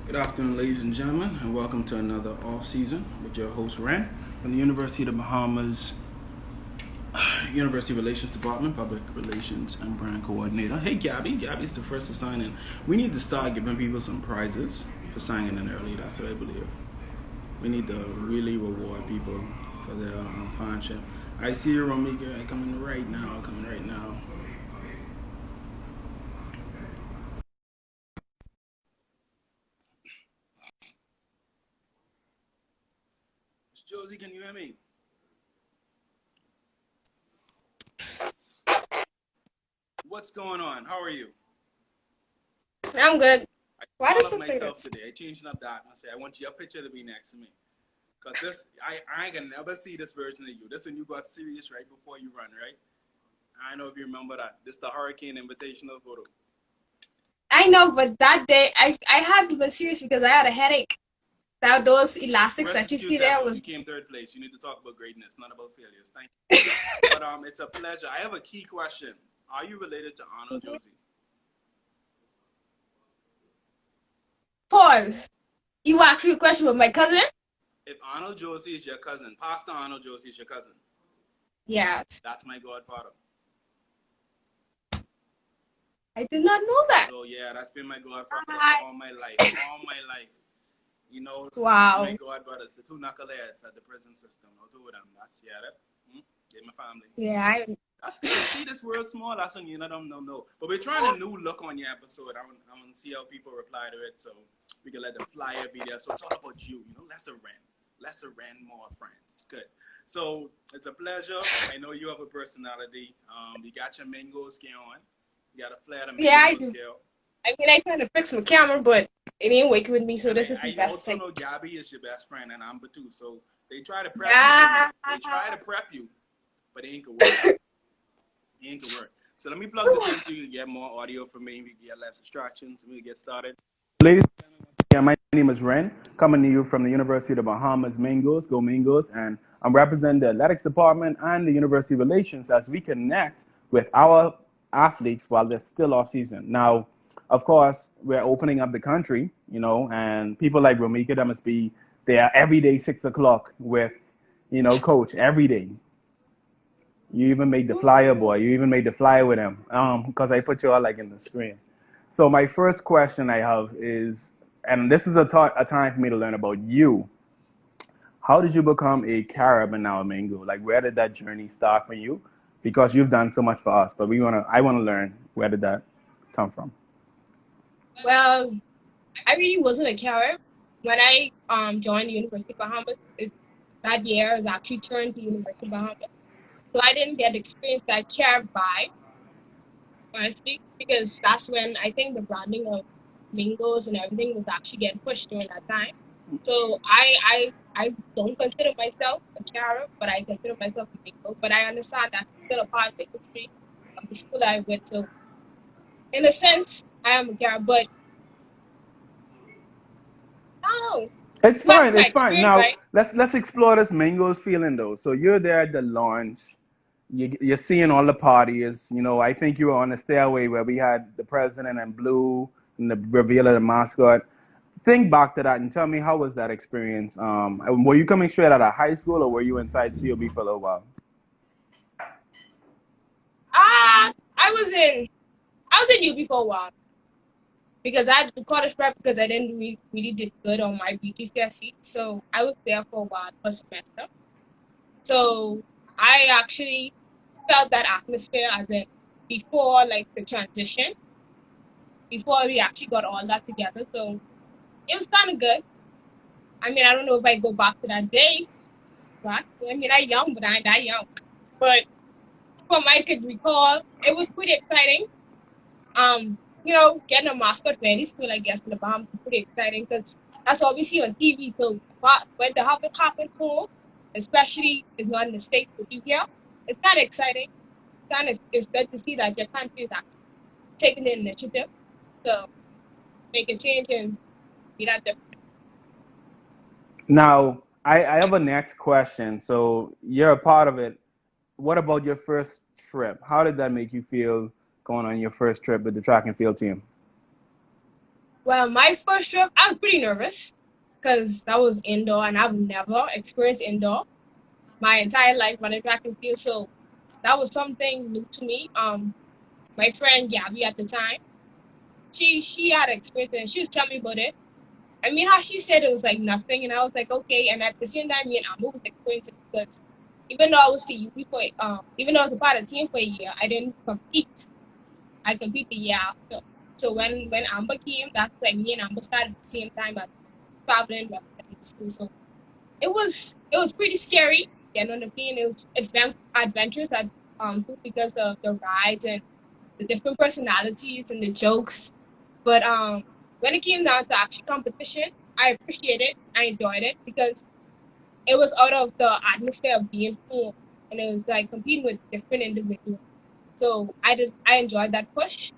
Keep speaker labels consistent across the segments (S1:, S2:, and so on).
S1: Good afternoon, ladies and gentlemen, and welcome to another off season with your host Ren from the University of the Bahamas, University Relations Department, Public Relations and Brand Coordinator. Hey, Gabby. Gabby's the first to sign in. We need to start giving people some prizes for signing in early. That's what I believe. We need to really reward people for their friendship. I see you, Romica, coming right now. Coming right now. Josie, can you hear me? What's going on? How are you?
S2: I'm good.
S1: I
S2: Why
S1: called
S2: does
S1: up
S2: it play
S1: myself
S2: this?
S1: today. I changed up the atmosphere. I want your picture to be next to me. Cause I can never see this version of you. This when you got serious right before you run, right? I don't know if you remember that. This the hurricane invitational photo.
S2: I know, but that day I had to be serious because I had a headache. That those elastics
S1: Rest
S2: that you see
S1: excuse
S2: there
S1: ever. You
S2: was.
S1: came third place. You need to talk about greatness, not about failures. Thank you. But it's a pleasure. I have a key question. Are you related to Arnold
S2: Mhm.
S1: Josie?
S2: Pause. You asked me a question with my cousin?
S1: If Arnold Josie is your cousin, Pastor Arnold Josie is your cousin.
S2: Yeah,
S1: That's my godfather.
S2: I did not know that.
S1: So yeah, that's been my godfather
S2: I,
S1: all my life. All my life. You know, my
S2: wow.
S1: god brothers, the two knuckleheads at the prison system. I'll do with them. That's yeah, that. They're my family.
S2: Yeah, I.
S1: That's good. See, this world small. That's when you know them don't know. But we're trying a new look on your episode. I want to see how people reply to it, so we can let the flyer be there. So it's all about you. You know, lesser rent, more friends. Good. So it's a pleasure. I know you have a personality. You got your mango scale on. You got a flair to
S2: Yeah, I
S1: mango
S2: do.
S1: scale.
S2: I mean, I tried to fix my camera, but it ain't working with me, so
S1: And
S2: this is the
S1: I
S2: best
S1: also
S2: thing.
S1: know Gabby is your best friend, and I'm too. So they try to prep you for me.
S2: Yeah.
S1: They try to prep you, but it ain't gonna work. It ain't gonna work. So let me plug this in so you can get more audio from me. We can get less distractions. We can get started. Ladies and gentlemen, yeah, my name is Ren, coming to you from the University of the Bahamas, Mingos, go Mingos, and I'm representing the athletics department and the university relations as we connect with our athletes while they're still off season. Now, of course, we're opening up the country, you know, and people like Romica, that must be there every day, 6 o'clock with, you know, coach every day. You even made the flyer, boy. You even made the flyer with him. Because I put you all like in the screen. So my first question I have is, and this is a time for me to learn about you. How did you become a Carib and now a Mango? Like, where did that journey start for you? Because you've done so much for us, but I wanna learn where did that come from?
S2: Well, I really wasn't a carer when I joined the University of Bahamas. That year, I was actually turned to University of Bahamas. So I didn't get the experience that I cared by, honestly, because that's when I think the branding of Mingos and everything was actually getting pushed during that time. So I don't consider myself a carer, but I consider myself a Mingo. But I understand that's still a part of the history of the school I went to. In a sense, I am a carer, but I don't know.
S1: It's
S2: You asked
S1: fine.
S2: my
S1: It's fine.
S2: experience,
S1: Now
S2: right?
S1: let's explore this Mango's feeling though. So you're there at the launch. You're seeing all the parties. You know, I think you were on the stairway where we had the president and blue and the reveal of the mascot. Think back to that and tell me how was that experience? Were you coming straight out of high school or were you inside COB for a little while?
S2: Ah, I was in UB for a while because I had to college prep because I didn't really did good on my BTCSE. So I was there for a while for a semester. So I actually felt that atmosphere as in before like the transition, before we actually got all that together. So it was kind of good. I mean, I don't know if I go back to that day, but I mean, I'm young, but I ain't that young. But from I could recall, it was pretty exciting. Getting a mascot for any school, I guess, in the Bahamas is pretty exciting because that's all we see on TV. So, but when the happen home, especially if not in the States, but you here, it's kind of exciting. It's good to see that your country is actually taking the initiative to make a change and be that different.
S1: Now, I have a next question. So you're a part of it. What about your first trip? How did that make you feel going on your first trip with the track and field team?
S2: Well, my first trip, I was pretty nervous because that was indoor, and I've never experienced indoor my entire life running track and field. So that was something new to me. My friend Gabby at the time, she had experience and she was telling me about it. I mean, how she said it was like nothing, and I was like, okay. And at the same time, me and Amber was experiencing it because even though I was CUP for even though I was a part of the team for a year, I didn't compete. I competed the year after. So when Amber came, that's like me and Amber started at the same time at traveling representing school. So it was pretty scary getting on the plane. It was adventures that too because of the rides and the different personalities and the jokes. But when it came down to actual competition, I appreciated it. I enjoyed it because it was out of the atmosphere of being home, and it was like competing with different individuals. So I enjoyed that push,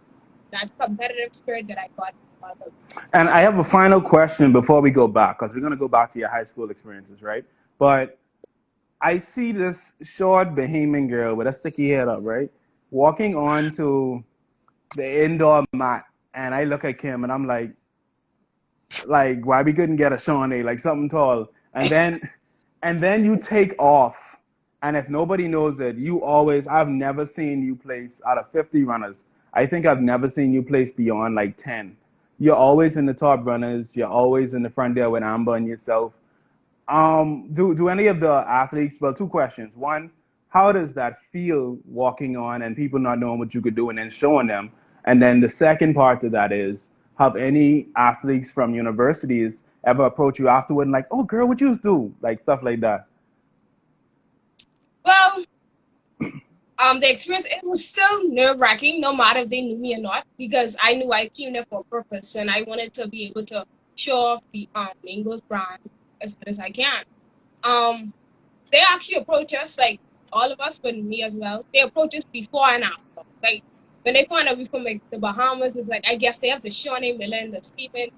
S2: that competitive spirit that I got out of
S1: And I have a final question before we go back, because we're going to go back to your high school experiences, right? But I see this short Bahamian girl with a sticky head up, right? Walking onto the indoor mat. And I look at Kim and I'm like why we couldn't get a Shawnee, like something tall. And then you take off. And if nobody knows it, I've never seen you place out of 50 runners. I think I've never seen you place beyond like 10. You're always in the top runners. You're always in the front there with Amber and yourself. Do any of the athletes? Well, two questions. One, how does that feel walking on and people not knowing what you could do and then showing them? And then the second part to that is, have any athletes from universities ever approach you afterward and like, oh, girl, what you do? Like stuff like that.
S2: well, the experience, it was still nerve wracking, no matter if they knew me or not, because I knew I came there for a purpose and I wanted to be able to show off the Mango's brand as good as I can. Um, they actually approach us, like all of us, but me as well. They approach us before and after. Like when they found out we from like the Bahamas, it's like I guess they have the Shawnee Miller and the Stephen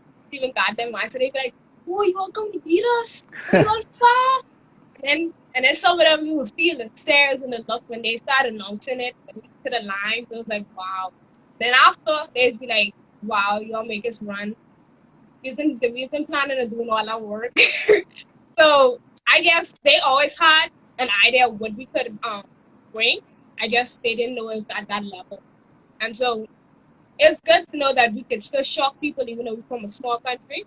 S2: Goddamn man. So they be like, "Oh, you all come to beat us? Oh, you all fast?" And then some of them you would feel the stares and the look when they started announcing it to the line. So it was like, wow. Then after they'd be like, "Wow, y'all make us run. We've been planning on doing all our work." So I guess they always had an idea of what we could bring. I guess they didn't know it was at that level. And so it's good to know that we could still shock people even though we're from a small country.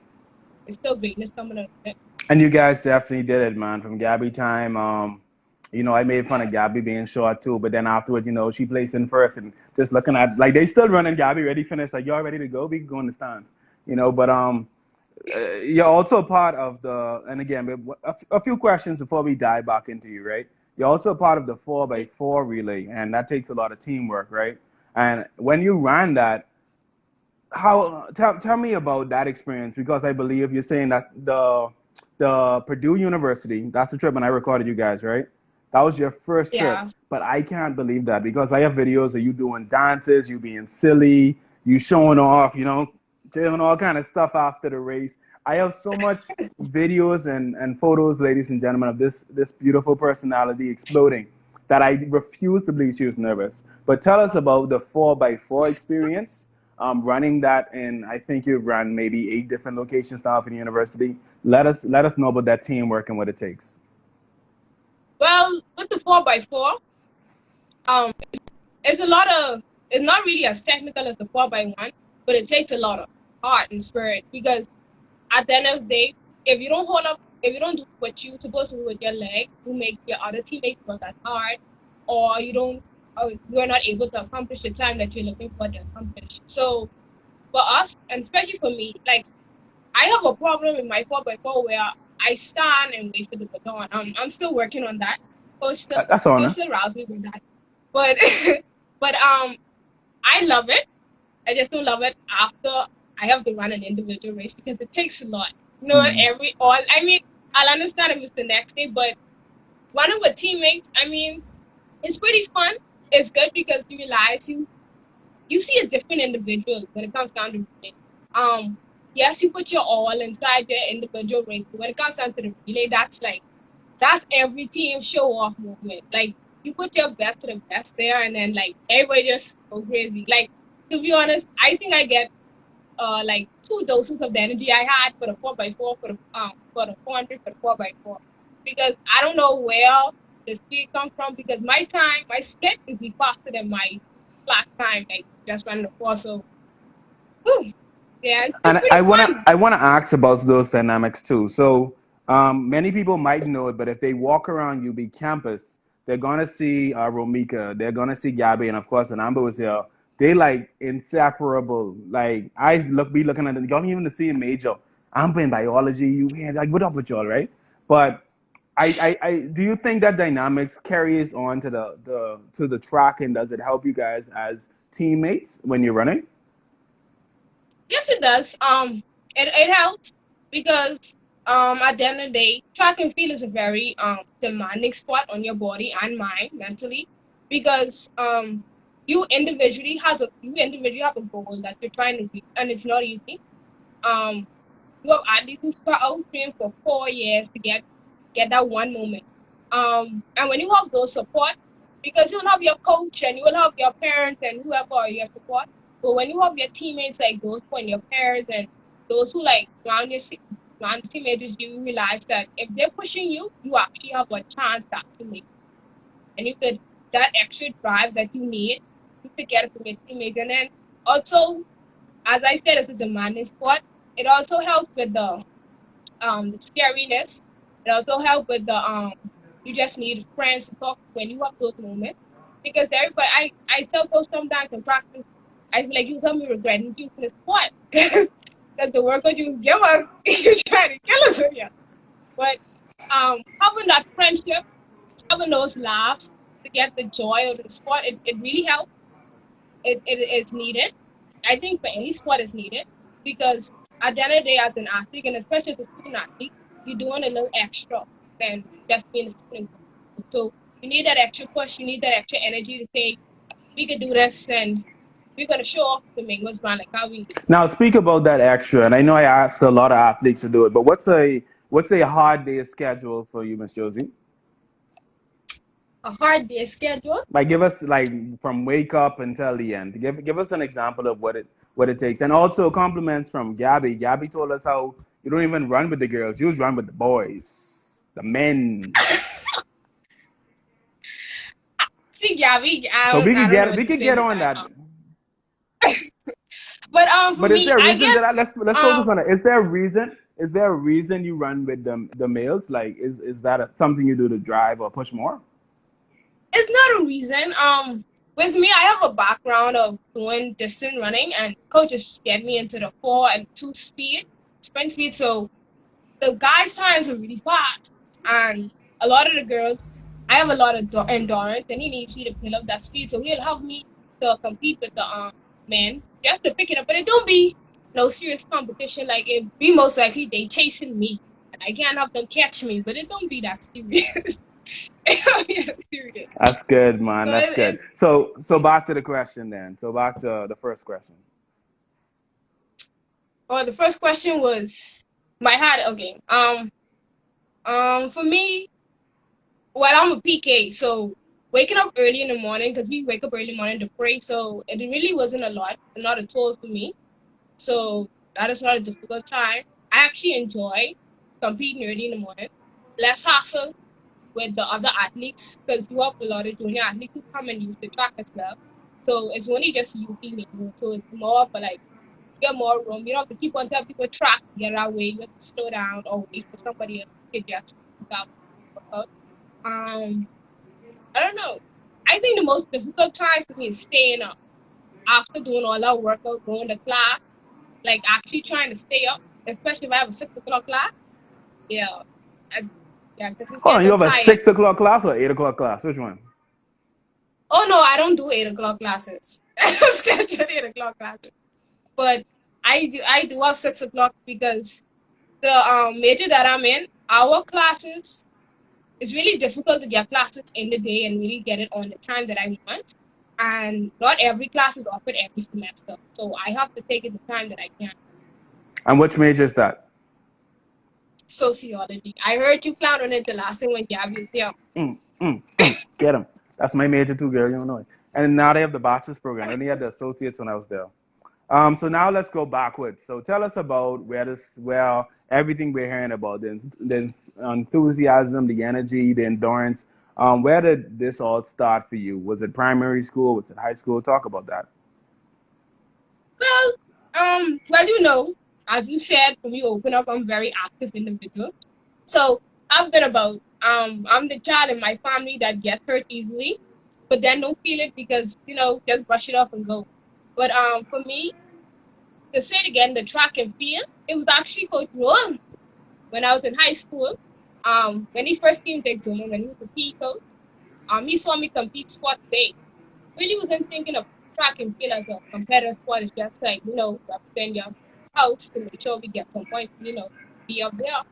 S2: It's still greatness coming out of it.
S1: And you guys definitely did it, man. From Gabby time, I made fun of Gabby being short too, but then afterwards, she placed in first and just looking at like they still running. Gabby ready finished. Like y'all ready to go? We can go in the stands, But you're also a part of and again, a few questions before we dive back into you, right? You're also a part of the 4x4 relay, and that takes a lot of teamwork, right? And when you ran that, tell me about that experience, because I believe you're saying that the Purdue University, that's the trip when I recorded you guys, right? That was your first trip.
S2: Yeah.
S1: But I can't believe that because I have videos of you doing dances, you being silly, you showing off, doing all kind of stuff after the race. I have so much videos and photos, ladies and gentlemen, of this beautiful personality exploding that I refuse to believe she was nervous. But tell us about the 4x4 experience, running that in, I think you've run maybe 8 different locations now for the university. Let us know about that teamwork and what it takes.
S2: Well, with the 4x4, um, it's a lot of, it's not really as technical as the 4x1, but it takes a lot of heart and spirit because at the end of the day, if you don't do what you're supposed to do with your leg, you make your other teammates work as hard, or or you're not able to accomplish the time that you're looking for to accomplish. So for us, and especially for me, like I have a problem with my 4x4 where I stand and wait for the baton. I'm still working on that.
S1: That's
S2: Coach still
S1: honest.
S2: rouse me with that, but but I love it. I just don't love it after I have to run an individual race because it takes a lot.
S1: Mm.
S2: I mean, I'll understand if it's the next day, but running with teammates, I mean, it's pretty fun. It's good because you realize you see a different individual when it comes down to relay. Yes, you put your all inside your individual race. But when it comes down to the relay, that's every team show off movement. Like you put your best to the best there, and then like everybody just go crazy. Like to be honest, I think I get like 2 doses of the energy I had for the 4x4 for the 400 for the 4x4 because I don't know where the speed comes from because my split is be faster than my flat time like just running the four. So whew, yeah, it's
S1: And
S2: pretty fun.
S1: I wanna ask about those dynamics too. So many people might know it, but if they walk around UB campus, they're gonna see Romica, they're gonna see Gabby, and of course, when Amber was here, they like inseparable. Like I be looking at them, y'all even the same major. Amber in biology, you man, like what up with y'all, right? But I do you think that dynamics carries on to the track, and does it help you guys as teammates when you're running?
S2: Yes, it does. It helps because at the end of the day, track and field is a very demanding sport on your body and mind mentally because you individually have a goal that you're trying to reach and it's not easy. Um, you have athletes who start out training for 4 years to get that one moment. And when you have those support, because you'll have your coach and you will have your parents and whoever are your support. But when you have your teammates like those who are your parents and those who like around the teammates, you realize that if they're pushing you, you actually have a chance to actually make it. And you could that extra drive that you need, you could get it from your teammates. And then also, as I said, it's a demanding sport. It also helps with the scariness. It also helps with the you just need friends to talk to when you have those moments. Because everybody I tell folks sometimes in practice, I feel like you tell me regretting choosing the sport. Because the workout you give us you try to kill us with you. But having that friendship, having those laughs to get the joy of the sport, it really helps. It is needed. I think for any sport is needed because at the end of the day, as an athlete, and especially as a student athlete, you're doing a little extra than just being a student. So you need that extra push, you need that extra energy to say, we can do this and we're going to show off to make what's run like how we do.
S1: Now, speak about that extra, and I know I asked a lot of athletes to do it, but what's a hard day schedule for you, Miss Josie?
S2: A hard day schedule.
S1: Like, give us like from wake up until the end. Give us an example of what it takes, and also compliments from Gabby. Gabby told us how you don't even run with the girls; you just run with the boys, the men.
S2: See, yeah,
S1: So
S2: I don't know what
S1: we
S2: to
S1: could
S2: say
S1: get
S2: with
S1: on
S2: that.
S1: that.
S2: But for
S1: But is
S2: me,
S1: there a
S2: I
S1: reason
S2: guess
S1: that let's focus
S2: um
S1: on it? Is there a reason? Is there a reason you run with the males? Like, is that something you do to drive or push more?
S2: it's not a reason. With me, I have a background of doing distance running, and coaches get me into the 4 and 2 sprint speed. So the guys' times are really fast, and a lot of the girls, I have a lot of endurance, and he needs me to pick up that speed. So he'll help me to compete with the men just to pick it up. But it don't be no serious competition. Like it be most likely they chasing me, and I can't have them catch me. But it don't be that serious. It don't be that serious.
S1: That's good, man.
S2: So
S1: That's good. So back to the question then. So back to the first question.
S2: the first question was my heart. Okay. For me, well, I'm a PK, so waking up early in the morning because we wake up early in the morning to pray. So it really wasn't not a toll for me. So that is not a difficult time. I actually enjoy competing early in the morning. Less hassle with the other athletes because you have a lot of junior athletes who come and use the track as well. So it's only just you being able. So it's more for like get more room. You don't have to keep on telling people track get our way. You have to slow down or wait for somebody else to just out. I don't know. I think the most difficult time for me is staying up after doing all that workout, going to class, like actually trying to stay up, especially if I have a 6 o'clock class. Yeah, I, yeah, because you
S1: Hold
S2: get
S1: on, you
S2: the
S1: have a
S2: tired.
S1: 6 o'clock class or 8 o'clock class? Which one?
S2: Oh no, I don't do 8 o'clock classes. I don't schedule 8 o'clock classes, but I do have 6 o'clock because the major that I'm in, our classes, it's really difficult to get classes in the day and really get it on the time that I want. And not every class is offered every semester. So I have to take it the time that I can.
S1: And which major is that?
S2: Sociology. I heard you clown on it the last thing when Gabby was there.
S1: Get them. That's my major too, girl. You don't know it. And now they have the bachelor's program. And they had the associates when I was there. So now let's go backwards. So tell us about where everything we're hearing about, the enthusiasm, the energy, the endurance. Where did this all start for you? Was it primary school? Was it high school? Talk about that.
S2: Well, well, you know, as you said, when you open up, I'm a very active individual. So I've been about, I'm the child in my family that gets hurt easily, but then don't feel it because, you know, just brush it off and go. But for me, to say it again, the track and field, it was actually Coach Roll when I was in high school. When he first came to Exuma, when he was a PE coach, he saw me compete sport day. Really wasn't thinking of track and field as a competitive sport. It's just like, you know, represent your house to make sure we get some points, you know, be up there.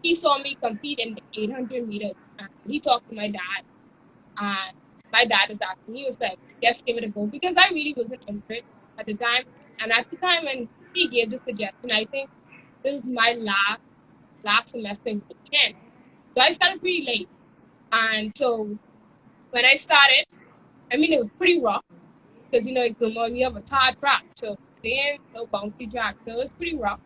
S2: He saw me compete in the 800 meters. And he talked to my dad, and my dad is asking. He was like, "Just give it a go," because I really wasn't interested at the time. And at the time when he gave the suggestion, I think this was my last semester in grade 10. So I started pretty late. And so when I started, I mean, it was pretty rough because, you know, it's we have a hard track. So then no bouncy track. So it was pretty rough.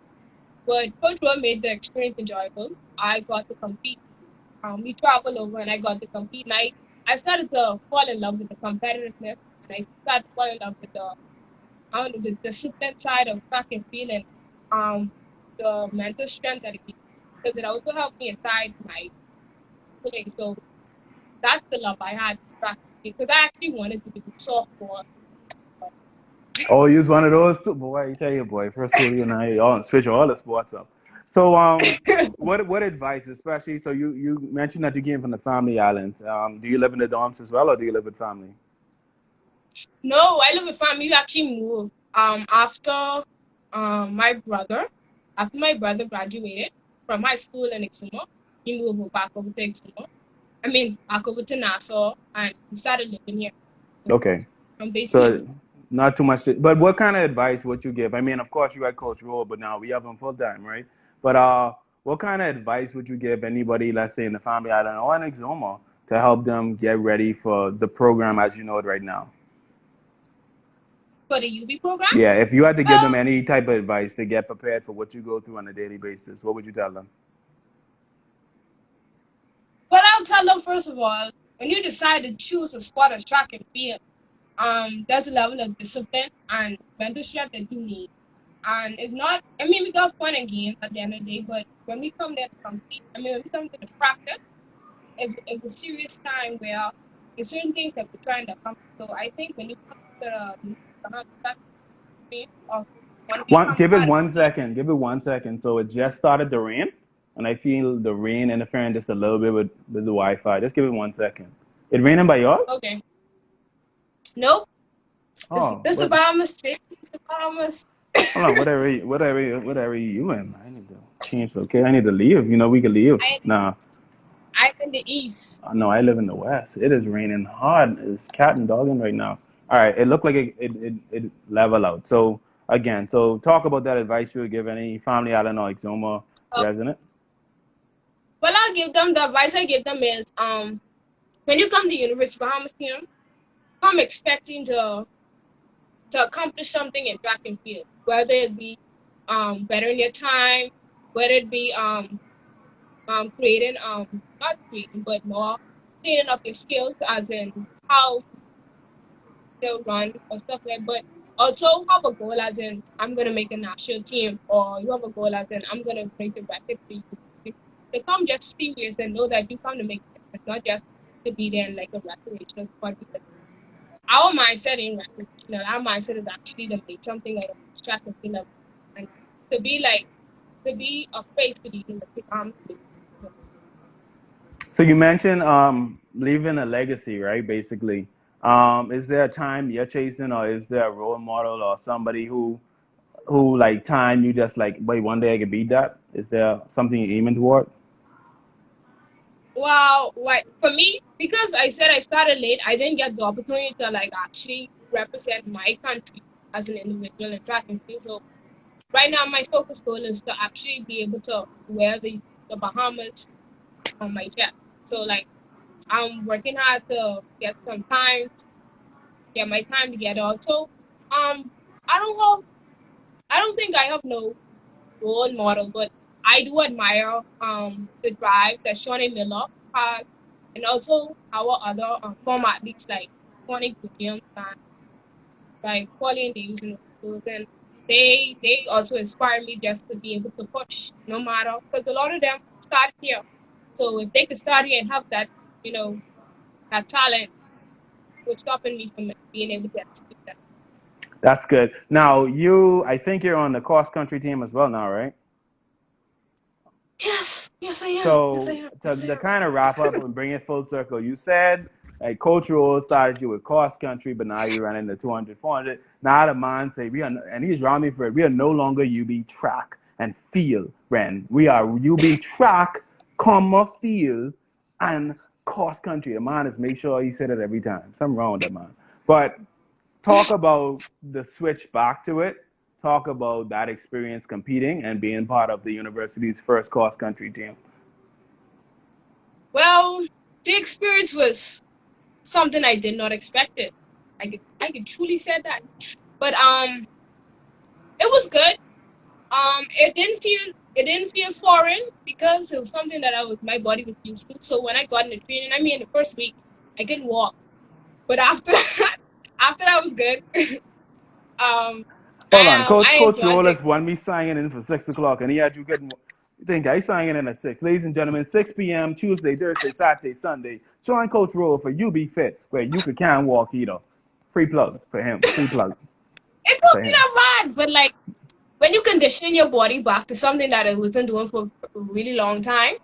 S2: But Coach Roy made the experience enjoyable. I got to compete. We traveled over and I got to compete. And I started to fall in love with the competitiveness. And I started to fall in love with I don't know, the discipline side of track and field and the mental strength that it gives. Because it also helped me aside my pulling. So that's the love I had for track and field. Because I actually wanted to do softball.
S1: Oh, you was one of those too, boy. I tell you, boy. First school, you know, you all switch all the sports up. So, what advice, especially? So you mentioned that you came from the family island. Do you live in the dorms as well, or do you live with family?
S2: No, I live with family. We actually moved after my brother, after my brother graduated from high school in Exuma, he moved back over to Exuma. I mean, back over to Nassau, and we started living here. So
S1: Okay.
S2: I'm basically
S1: So not too much. But what kind of advice would you give? I mean, of course, you had Coach Roll, but now we have him full time, right? But what kind of advice would you give anybody, let's say in the family island or in Exuma, to help them get ready for the program as you know it right now?
S2: for the UB program.
S1: Yeah, if you had to give them
S2: Well,
S1: any type of advice to get prepared for what you go through on a daily basis, what would you tell them?
S2: well, I'll tell them first of all, when you decide to choose a sport or track and field, there's a level of discipline and mental strength that you need. And it's not, I mean, we got fun and games at the end of the day, but when we come there to compete, I mean, when we come to the practice, it's a serious time where there's certain things that we're trying to accomplish. So I think when you come to the of one week
S1: One,
S2: come
S1: give it
S2: about to
S1: one
S2: compete,
S1: second. Give it 1 second. So it just started to rain, and I feel the rain interfering just a little bit with the Wi-Fi. Just give it 1 second. It raining by yours?
S2: okay. Nope.
S1: Oh,
S2: This the
S1: what?
S2: Bahamas straight. This the Bahamas.
S1: Hold on. Whatever you in. I need to change. Okay, I need to leave. You know, we can leave.
S2: I
S1: Nah,
S2: I'm in the east.
S1: no, I live in the west. It is raining hard. It's cat and dogging right now. All right, it looked like it level out. So again, so talk about that advice you would give any family island or Exuma
S2: Uh,
S1: resident.
S2: well, I'll give them the advice I give them is when you come to University of Bahamas, you know, come expecting to accomplish something in track and field, whether it be better in your time, whether it be creating not creating but more cleaning up your skills as in how to run or stuff like that. But also have a goal as in I'm gonna make a national team or you have a goal as in I'm gonna bring the record for you. They come just serious and know that you come to make it. It's not just to be there in like a recreational sport because our mindset ain't recreational. Our mindset is actually to make something like a track and field and to be like to be a face to the university.
S1: So you mentioned leaving a legacy, right? Basically, is there a time you're chasing, or is there a role model or somebody who like time you just like, wait, one day I could beat that? Is there something you're aiming toward?
S2: Wow, like for me, because I said I started late, I didn't get the opportunity to like actually represent my country as an individual in track and field. So right now, my focus goal is to actually be able to wear the Bahamas on my chest. So like I'm working hard to get some time, get my time together. Also, um, I don't think I have no role model, but I do admire the drive that Shawnee Miller has, and also our other former athletes like Tony Williams and like Pauline Davis and those, and they also inspire me just to be able to push no matter, because a lot of them start here. So if they could start here and have that, you know, that talent, what's stopping me from being able to achieve that?
S1: That's good. Now, I think you're on the cross country team as well now, right?
S2: Yes, I am. Yes, I
S1: So
S2: am. Yes, I
S1: to
S2: am.
S1: kind of wrap up and bring it full circle, you said like Coach Rule started you with cross country, but now you're running the 200, 400. Now the man say and he's around me for it. We are no longer UB track and field, Ren. We are UB track, comma field, and cross country. The man is make sure he said it every time. Something wrong with that man. But talk about the switch back to it. Talk about that experience competing and being part of the university's first cross country team.
S2: Well, the experience was something I did not expect it. I could truly say that. But it was good. It didn't feel foreign because it was something that my body was used to. So when I got in the training, I mean the first week I couldn't walk. But after that, after that was good. um
S1: Hold on,
S2: I
S1: Coach
S2: enjoyed it.
S1: Rollers won me signing in for 6 o'clock, and he had you getting. You think I signing in at 6, ladies and gentlemen, 6 p.m. Tuesday, Thursday, Saturday, Sunday. Join Coach Roll for You Be Fit, where you can walk either. Free plug for him. Free plug
S2: It
S1: for
S2: won't be
S1: him.
S2: that bad, but like when you condition your body back to something that it wasn't doing for a really long time,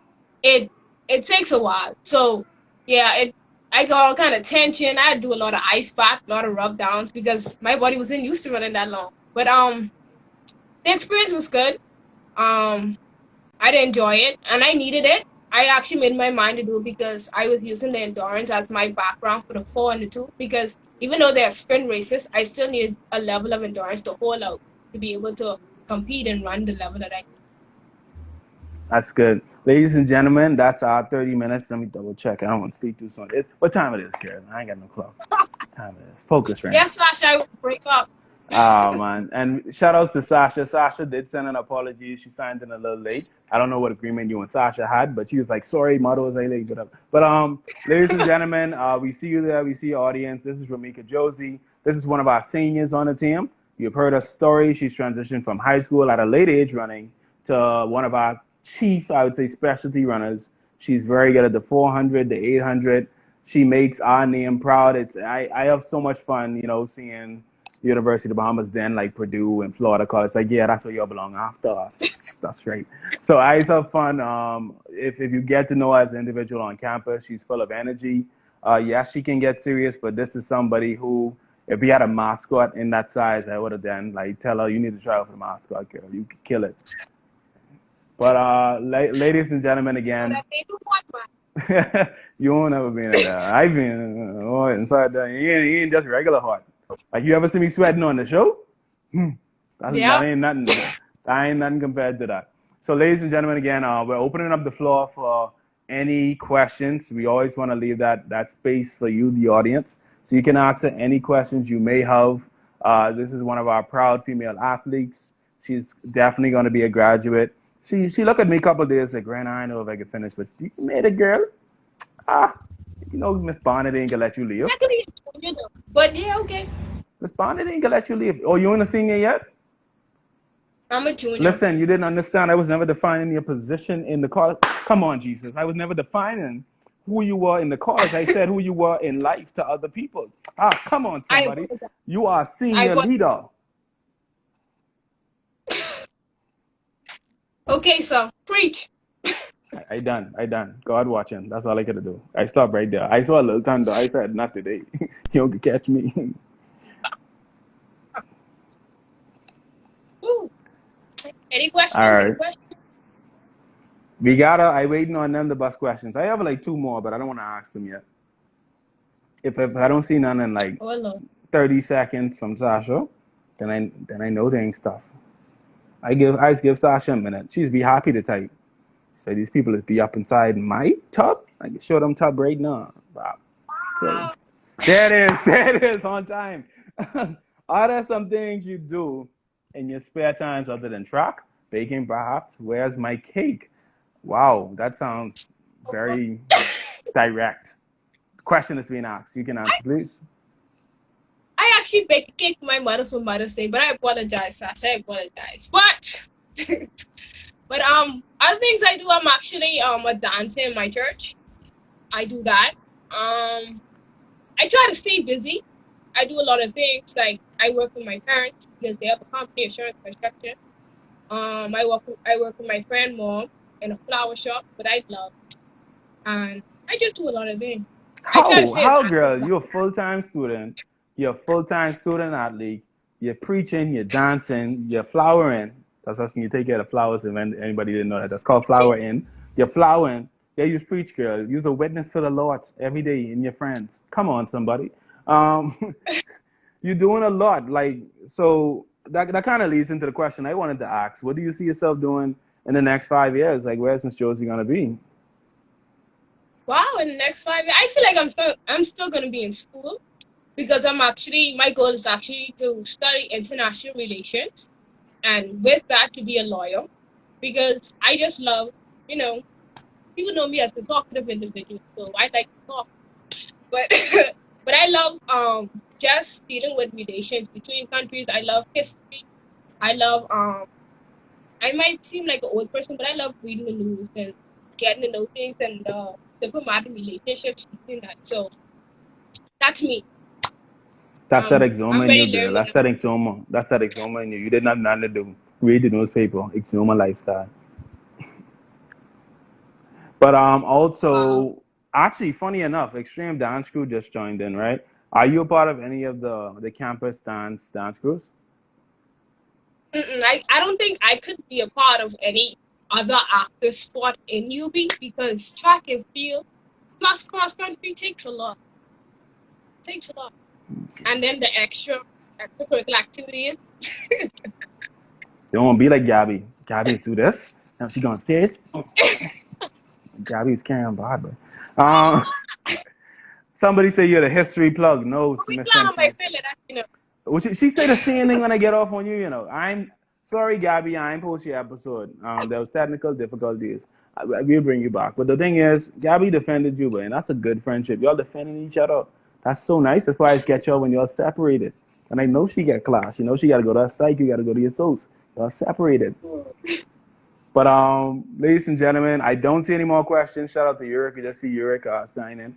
S2: it it takes a while. So yeah, it I got all kind of tension. I had to do a lot of ice bath, a lot of rub downs because my body wasn't used to running that long. But the experience was good. Um I did enjoy it and I needed it. I actually made my mind to do it because I was using the endurance as my background for the 4 and the 2. Because even though they're sprint races, I still need a level of endurance to hold out to be able to compete and run the level that I need.
S1: That's good. Ladies and gentlemen, that's our 30 minutes. Let me double check. I don't want to speak too soon. What time it is, Karen? I ain't got no clock. What time it is? Focus, Rand.
S2: Yes, Sasha, I will break up.
S1: Oh man. And shout outs to Sasha. Sasha did send an apology. She signed in a little late. I don't know what agreement you and Sasha had, but she was like, sorry, model was late, whatever. But ladies and gentlemen, we see you there, we see your audience. This is Romica Josey. This is one of our seniors on the team. You've heard her story. She's transitioned from high school at a late age running to one of our chief, I would say, specialty runners. She's very good at the 400, the 800. She makes our name proud. I have so much fun, seeing University of the Bahamas, then like Purdue and Florida College. Like, yeah, that's where you all belong after us. That's right. So I used to have fun. If you get to know her as an individual on campus, she's full of energy. Yes, she can get serious, but this is somebody who, if we had a mascot in that size, I would have then like tell her, you need to try out for the mascot, girl. You could kill it. But ladies and gentlemen,
S2: But
S1: again,
S2: I think you want one.
S1: you won't ever be in there. I've been inside there. He ain't just regular hot. Like you ever see me sweating on the show? That
S2: Yeah.
S1: ain't nothing. That ain't nothing compared to that. So, ladies and gentlemen, again, we're opening up the floor for any questions. We always want to leave that space for you, the audience, so you can answer any questions you may have. This is one of our proud female athletes. She's definitely going to be a graduate. She looked at me a couple of days like, Grant, I don't know if I can finish, but you made it, girl. Ah, Miss Bonnet ain't gonna let you leave.
S2: Technically, you know. But yeah, okay.
S1: Miss Bonnet ain't gonna let you leave. Oh, you ain't a senior yet?
S2: I'm a junior.
S1: Listen, you didn't understand. I was never defining your position in the college. Come on, Jesus. I was never defining who you were in the college. I said who you were in life to other people. Come on,
S2: I
S1: somebody.
S2: apologize.
S1: You are a
S2: I
S1: senior
S2: was
S1: leader.
S2: okay, so preach.
S1: I done. I done. God watching. That's all I could do. I stopped right there. I saw a little thunder. I said, not today. You don't catch me.
S2: Ooh. Any questions?
S1: All
S2: Any
S1: right.
S2: questions?
S1: I waiting on them to bust questions. I have like two more, but I don't want to ask them yet. If I don't see none in like
S2: Oh Lord.
S1: 30 seconds from Sasha, then I know they ain't stuff. I just give Sasha a minute. She's be happy to type. So these people is be up inside my tub. I can show them tub right now. Wow. It's crazy.
S2: Wow.
S1: There it is. There it is on time. Are there some things you do in your spare times other than track, baking, perhaps? Where's my cake? Wow, that sounds very direct. The question is being asked. You can answer, please.
S2: I actually baked a cake for my mother for Mother's Day, but I apologize, Sasha. I apologize. But other things I do, I'm actually a dancer in my church. I do that. I try to stay busy. I do a lot of things like I work with my parents because they have a company, insurance construction. I work with my friend mom in a flower shop, but I love, and I just do a lot of things. I try to
S1: How?
S2: stay as
S1: How,
S2: active
S1: girl?
S2: as
S1: You're a full-time student. You're a full-time student athlete. You're preaching. You're dancing. You're flowering. That's when you take care of the flowers. If anybody didn't know that, that's called flowering. You're flowering. Yeah, you preach, girl. You're a witness for the Lord every day in your friends. Come on, somebody. Um, you're doing a lot. Like so, that kind of leads into the question I wanted to ask. What do you see yourself doing in the next 5 years? Like, where's Miss Josie gonna be?
S2: wow. In the next 5 years, I feel like I'm still gonna be in school because my goal is actually to study international relations and with that to be a lawyer because I just love, you know, people know me as a talkative individual, so I like to talk. But but I love just dealing with relations between countries. I love history. I love I might seem like an old person, but I love reading the news and getting to know things and diplomatic relationships between that. So that's me.
S1: That's that
S2: I'm
S1: exoma in you,
S2: very
S1: girl.
S2: learning.
S1: That's that exoma. That's that exoma in you. You didn't have nothing to do. Read the newspaper. Exoma lifestyle. But
S2: Wow.
S1: also, actually, funny enough, Extreme Dance Crew just joined in, right? Are you a part of any of the campus dance crews?
S2: I don't think I could be a part of any other active sport in UB because track and field plus cross country takes a lot. Takes a lot. And then the extracurricular activities.
S1: You don't want to be like Gabby. Gabby's do this. Now she going upstairs. Oh, Gabby's carrying on behind, but somebody say you're the history plug. No,
S2: We
S1: Miss
S2: plan on my
S1: Sentience.
S2: failure,
S1: Well, she say the same thing when I get off on you. You know, I'm sorry, Gabby. I ain't post your episode. There was technical difficulties. We'll bring you back. But the thing is, Gabby defended you, and that's a good friendship. Y'all defending each other. That's so nice. That's why I get y'all when y'all separated. And I know she get class. You know she got to go to her psych. You got to go to your source. Y'all separated. But ladies and gentlemen, I don't see any more questions. Shout out to Yurik. You just see Yurik sign in.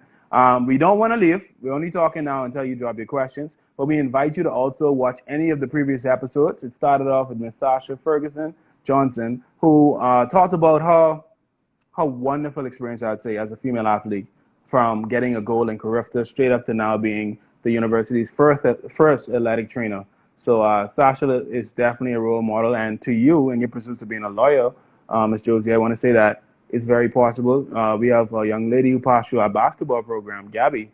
S1: We don't want to leave. We're only talking now until you drop your questions. But we invite you to also watch any of the previous episodes. It started off with Miss Sasha Ferguson Johnson, who talked about her wonderful experience, I'd say, as a female athlete, from getting a gold in Carifta straight up to now being the university's first athletic trainer. So Sasha is definitely a role model. And to you in your pursuit of being a lawyer, Ms. Josie, I want to say that it's very possible. We have a young lady who passed through our basketball program, Gabby.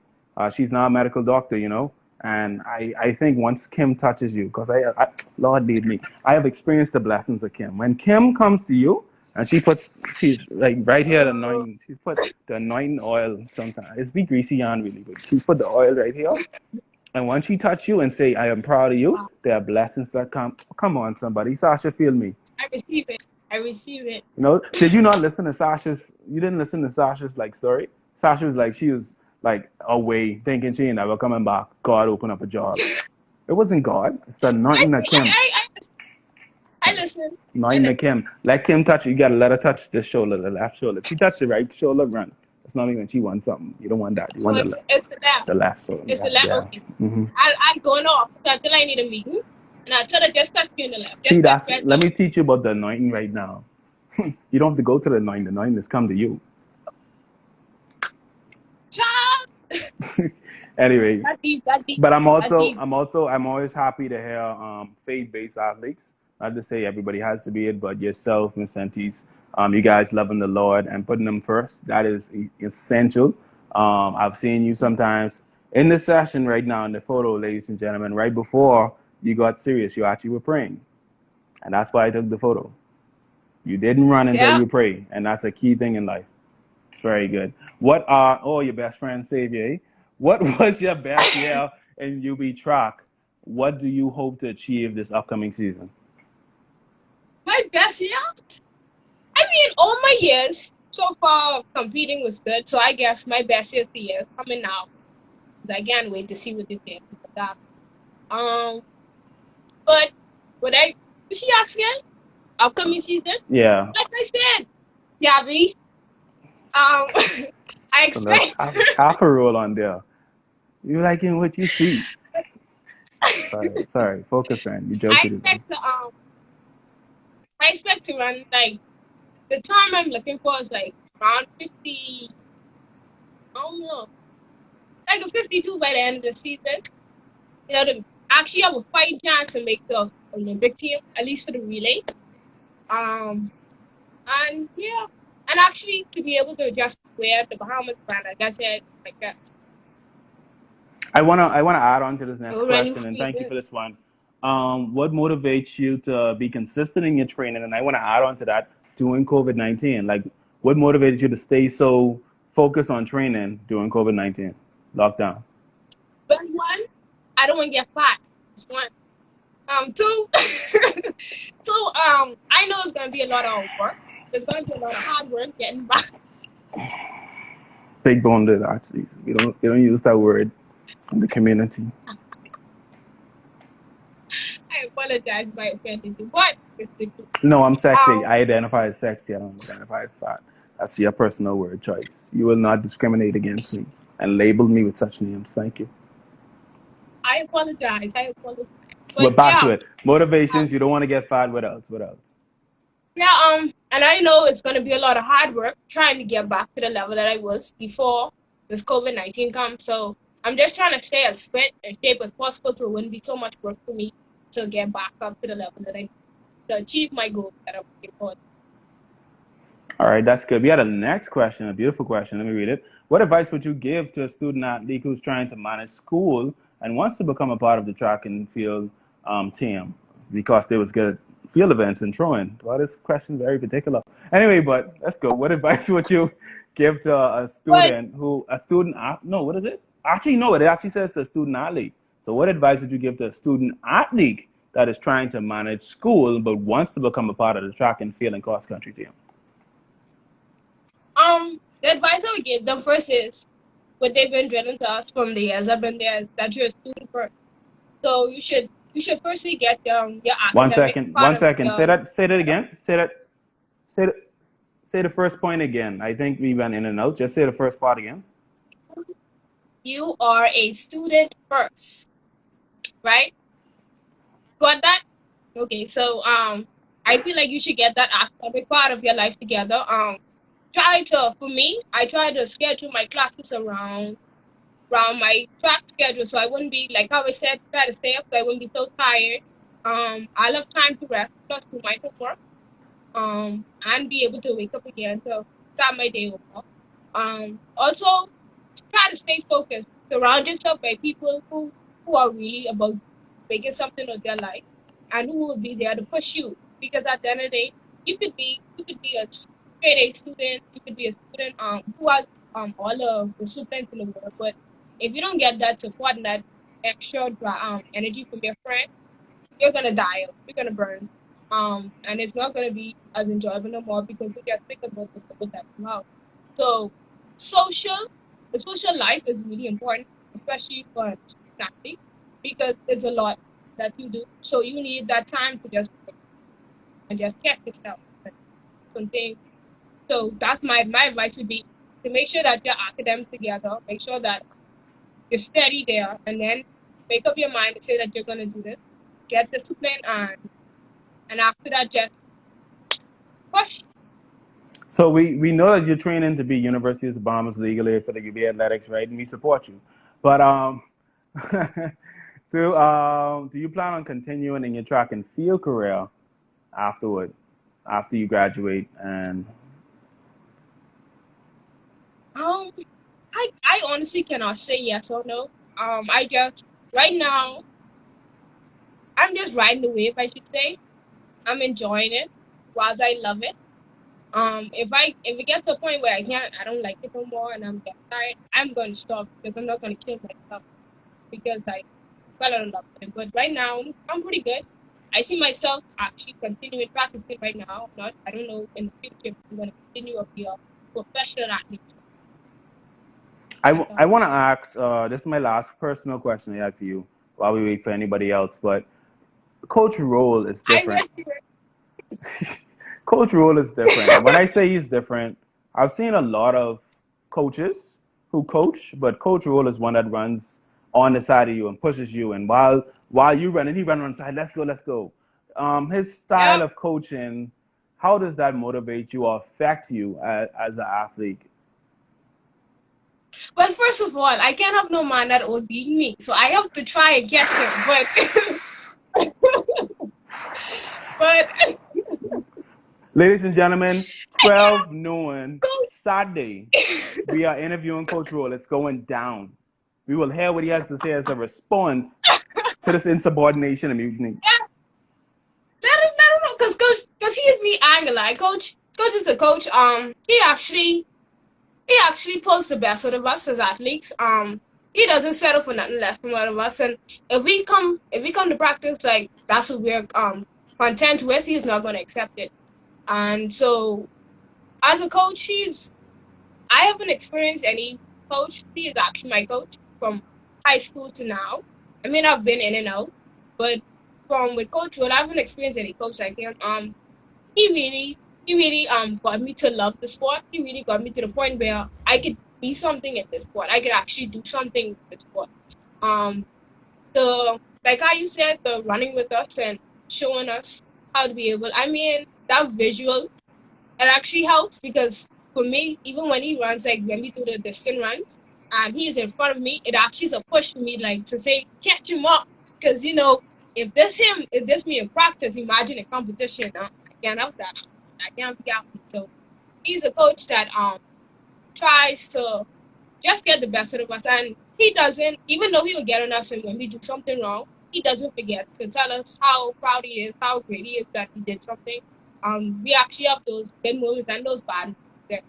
S1: She's now a medical doctor, you know. And I think once Kim touches you, because Lord lead me, I have experienced the blessings of Kim. When Kim comes to you, and she's like right here, she's put the anointing oil sometimes. It's be greasy yarn really, but she's put the oil right here. And once she touch you and say, I am proud of you,
S2: Wow.
S1: there are blessings that come. Come on, somebody. Sasha, feel me.
S2: I receive it. I receive it.
S1: You know, did you not listen to you didn't listen to Sasha's like story? Sasha was like, she was like away thinking she ain't never coming back. God opened up a job. It wasn't God. It's the
S2: I
S1: anointing that
S2: I
S1: Kim.
S2: I, I listen. I
S1: Anointing
S2: listen.
S1: that Kim. Let Kim touch you. You gotta let her touch this shoulder, the left shoulder. She touched the right shoulder, run. That's not even she wants something. You don't want that. You
S2: So
S1: want
S2: it's the left.
S1: the left shoulder.
S2: It's the
S1: Yeah,
S2: left.
S1: yeah.
S2: Okay.
S1: Hmm.
S2: I'm going off until I need a meeting, and I tell her just touch me in the left.
S1: See,
S2: Just touch
S1: that's
S2: right
S1: let
S2: there.
S1: me teach you about the anointing right now. You don't have to go to the anointing. The anointing has come to you.
S2: Child.
S1: Anyway,
S2: That deep. That deep.
S1: but
S2: That deep.
S1: I'm always happy to hear faith-based athletes. Not to say everybody has to be it, but yourself, Miss Sentis, you guys loving the Lord and putting them first. That is essential. I've seen you sometimes in the session right now in the photo, ladies and gentlemen. Right before you got serious, you actually were praying, and that's why I took the photo. You didn't run until
S2: Yeah.
S1: you pray, and that's a key thing in life. It's very good. What are all your best friends, Xavier? What was your best year in UB track what do you hope to achieve this upcoming season?
S2: My best year? I mean, all my years so far of competing was good. So I guess my best year of the year coming now. I can't wait to see what they think of that. Um, but what I you see ask again? Upcoming season?
S1: Yeah,
S2: Like I said, Gabby. I
S1: so that's
S2: expect
S1: half a roll on there. You liking what you see? Sorry. Focus, man. You
S2: I
S1: joking with me?
S2: expect to I expect to run like the time I'm looking for is like around 50. I don't know, like a 52 by the end of the season. To actually have a fighting chance to make the Olympic team, at least for the relay. Um, and yeah, and actually to be able to just wear the Bahamas brand, like I said, like that.
S1: I wanna add on to this
S2: It
S1: next
S2: will run you
S1: question, and
S2: free
S1: thank you
S2: good.
S1: for this one. What motivates you to be consistent in your training? And I want to add on to that during COVID-19. Like, what motivated you to stay so focused on training during COVID-19 lockdown?
S2: But one, I don't want to get fat. That's one. Two, two. I know it's gonna be a lot of work. There's gonna be a lot of hard work getting back.
S1: Big boned actually. We don't use that word in the community.
S2: I apologize if I offended you, but it's the truth.
S1: No, I'm sexy.
S2: Um,
S1: I identify as sexy. I don't identify as fat. That's your personal word choice. You will not discriminate against me and label me with such names. Thank you.
S2: I apologize. I apologize. But
S1: But back
S2: yeah,
S1: to it. Motivations. You don't want to get fat. What else? What else?
S2: yeah. And I know it's gonna be a lot of hard work trying to get back to the level that I was before this COVID-19 comes. So I'm just trying to stay as fit and shape as possible, so it wouldn't be so much work for me to get back up to the level that I need to achieve my goal that I'm looking for.
S1: All right, that's good. We had a next question, a beautiful question. Let me read it. What advice would you give to a student athlete who's trying to manage school and wants to become a part of the track and field team because they was good at field events and throwing? Well, this question is very particular. Anyway, but let's go. What advice would you give to a
S2: But
S1: student who, a student, no, what is it? Actually, no, it actually says the student athlete. So what advice would you give to a student athlete that is trying to manage school but wants to become a part of the track and field and cross country team?
S2: the advice I would give them first is what they've been drilling to us from the years I've been there is that you're a student first. So you should firstly get your
S1: One
S2: academic
S1: second.
S2: part
S1: One
S2: of
S1: second. Say
S2: your
S1: that. Say that again. Say that. Say the, say the first point again. I think we went in and out. Just say the first part again.
S2: you are a student first, right? Got that? Okay, so I feel like you should get that academic part of your life together. Try to for me, I try to schedule my classes around my track schedule so I wouldn't be like how I said, try to stay up so I wouldn't be so tired. I'll have time to rest plus do my homework. And be able to wake up again to start my day over. Also try to stay focused. Surround yourself by people who are really about making something of their life and who will be there to push you. Because at the end of the day, you could be a straight A student, you could be a student who has all of the students in the world, but if you don't get that support and that extra energy from your friend, you're gonna die or you're gonna burn. And it's not gonna be as enjoyable no more because you get sick about the people that come out. So social the social life is really important, especially for athlete, because there's a lot that you do. So you need that time to just and just check yourself and something. So that's my advice would be to make sure that you're academic together, make sure that you're steady there, and then make up your mind to say that you're gonna do this. Get discipline and after that just push.
S1: So we know that you're training to be University of the Bahamas legally for the UB Athletics, right? And we support you. But do you plan on continuing in your track and field career afterward, after you graduate? And
S2: Um, I honestly cannot say yes or no. I just right now I'm just riding the wave. I should say I'm enjoying it while I love it. If it gets to a point where I don't like it no more and I'm getting tired, I'm going to stop because I'm not going to kill myself because like fell out of love with it. But right now, I'm pretty good. I see myself actually continuing practicing right now. Not, I don't know in the future if I'm going to continue or be a professional athlete. That's all.
S1: I want to ask, this is my last personal question I have for you while we wait for anybody else, but coach role is
S2: I
S1: different.
S2: wish
S1: Coach role is different. And when I say he's different, I've seen a lot of coaches who coach, but coach role is one that runs on the side of you and pushes you. And while you run, and he run on the side, let's go, let's go. His style
S2: Yep.
S1: of coaching, how does that motivate you or affect you as an athlete?
S2: Well, first of all, I can't have no man that will beat me, so I have to try and get him. But
S1: Ladies and gentlemen,
S2: I can't
S1: 12 noon Saturday,
S2: go.
S1: we are interviewing Coach Roll. It's going down. We will hear what he has to say as a response to this insubordination and mutiny.
S2: Let him know, cause he is the angler. Coach is the coach. He actually pulls the best out of us as athletes. He doesn't settle for nothing less from out of us. And if we come to practice like that's what we're content with, he's not going to accept it. And so as a coach, I haven't experienced any coach. He is actually my coach from high school to now. I mean, I've been in and out, but from with Coach Wood, I haven't experienced any coach like him. He really, he really got me to love the sport. He really got me to the point where I could be something in this sport. I could actually do something in this sport. Um, the like how you said, the running with us and showing us how to be able. I mean, that visual it actually helps because for me, even when he runs, like when we do the distance runs, and he's in front of me, it actually is a push for me, like to say, catch him up. Because, if this me in practice, imagine a competition. I can't have that. I can't be out. So he's a coach that tries to just get the best out of us. And he doesn't, even though he will get on us and when we do something wrong, he doesn't forget to tell us how proud he is, how great he is that he did something. We actually have those good moments and those bad moments there.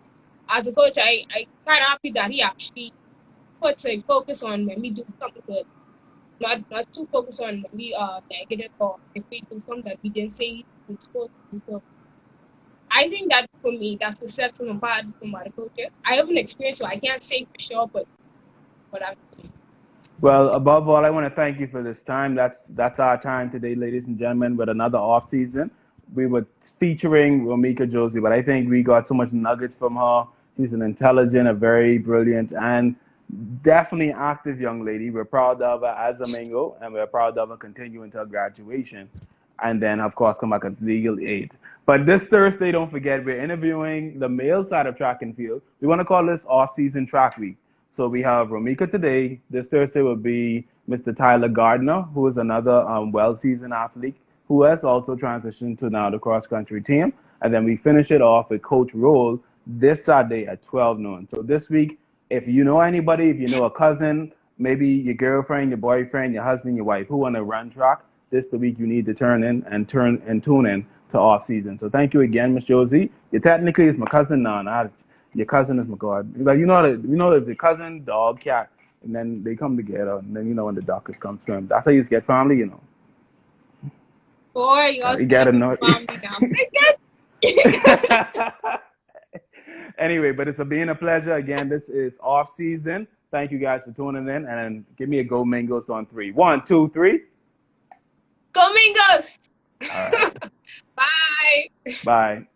S2: As a coach, I kind of happy that he actually puts a focus on when we do something good, not too focus on when we are negative or if we do something that we didn't say we supposed to do. So I think that for me, that's the set from apart from other coaches. I haven't experienced, so I can't say for sure, but I'm
S1: Well, above all, I want to thank you for this time. That's our time today, ladies and gentlemen, with another off season. We were featuring Romica Josey, but I think we got so much nuggets from her. She's an intelligent, a very brilliant, and definitely active young lady. We're proud of her as a Mingo, and we're proud of her continuing to her graduation. And then, of course, come back as legal aid. But this Thursday, don't forget, we're interviewing the male side of track and field. We want to call this off-season track week. So we have Romica today. This Thursday will be Mr. Tyler Gardner, who is another well-seasoned athlete who has also transitioned to now the cross-country team. And then we finish it off with Coach Roll this Saturday at 12 noon. So this week, if you know anybody, if you know a cousin, maybe your girlfriend, your boyfriend, your husband, your wife, who want to run track, this is the week you need to tune in to off season. So thank you again, Miss Josie. You technically is my cousin now. Not your cousin is my god. Like the cousin, dog, cat, and then they come together, and then when the doctors come to them. That's how you get family.
S2: boy, you're
S1: You gotta know.
S2: family now.
S1: Anyway, but it's been a pleasure. Again, this is off season. Thank you guys for tuning in, and give me a go Mingos on 3. 1, 2, 3.
S2: Go Mingos!
S1: All right.
S2: Bye.
S1: Bye.